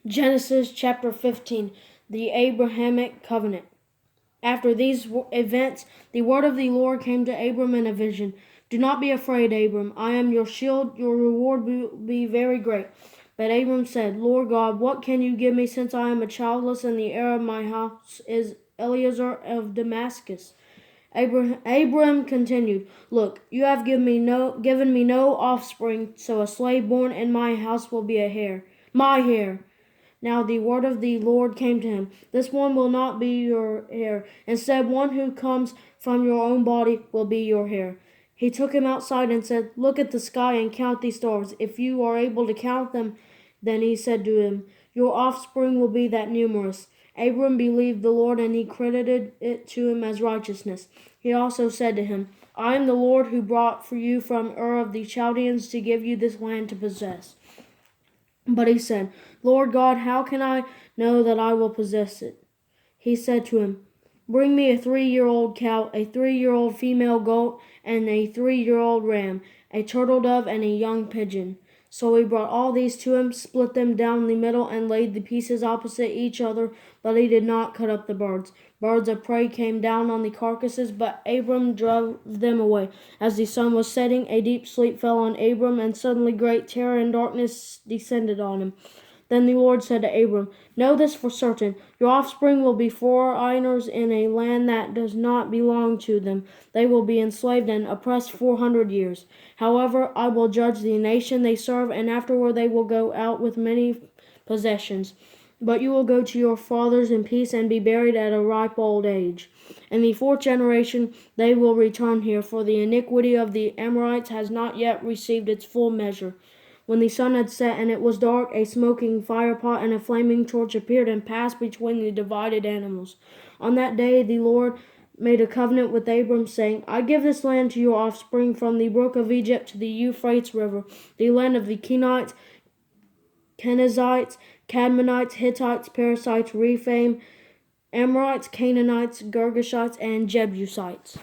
Genesis chapter 15, the Abrahamic covenant. After these events, the word of the Lord came to Abram in a vision. Do not be afraid, Abram. I am your shield. Your reward will be very great. But Abram said, Lord God, what can you give me since I am a childless and the heir of my house is Eliezer of Damascus? Abram continued, Look, you have given me no offspring, so a slave born in my house will be my heir. Now the word of the Lord came to him, This one will not be your heir. Instead, one who comes from your own body will be your heir. He took him outside and said, Look at the sky and count the stars. If you are able to count them, then he said to him, Your offspring will be that numerous. Abram believed the Lord, and he credited it to him as righteousness. He also said to him, I am the Lord who brought for you from Ur of the Chaldeans to give you this land to possess. But he said, Lord God, how can I know that I will possess it? He said to him, Bring me a 3-year-old cow, a 3-year-old female goat, and a 3-year-old ram, a turtle dove, and a young pigeon. So he brought all these to him, split them down the middle, and laid the pieces opposite each other, but he did not cut up the birds. Birds of prey came down on the carcasses, but Abram drove them away. As the sun was setting, a deep sleep fell on Abram, and suddenly great terror and darkness descended on him. Then the Lord said to Abram, Know this for certain, your offspring will be foreigners in a land that does not belong to them. They will be enslaved and oppressed 400 years. However, I will judge the nation they serve, and afterward they will go out with many possessions. But you will go to your fathers in peace and be buried at a ripe old age. In the 4th generation they will return here, for the iniquity of the Amorites has not yet received its full measure. When the sun had set and it was dark, a smoking firepot and a flaming torch appeared and passed between the divided animals. On that day the Lord made a covenant with Abram, saying, I give this land to your offspring from the brook of Egypt to the Euphrates River, the land of the Kenites, Kenizzites, Cadmonites, Hittites, Perizzites, Rephaim, Amorites, Canaanites, Girgashites, and Jebusites.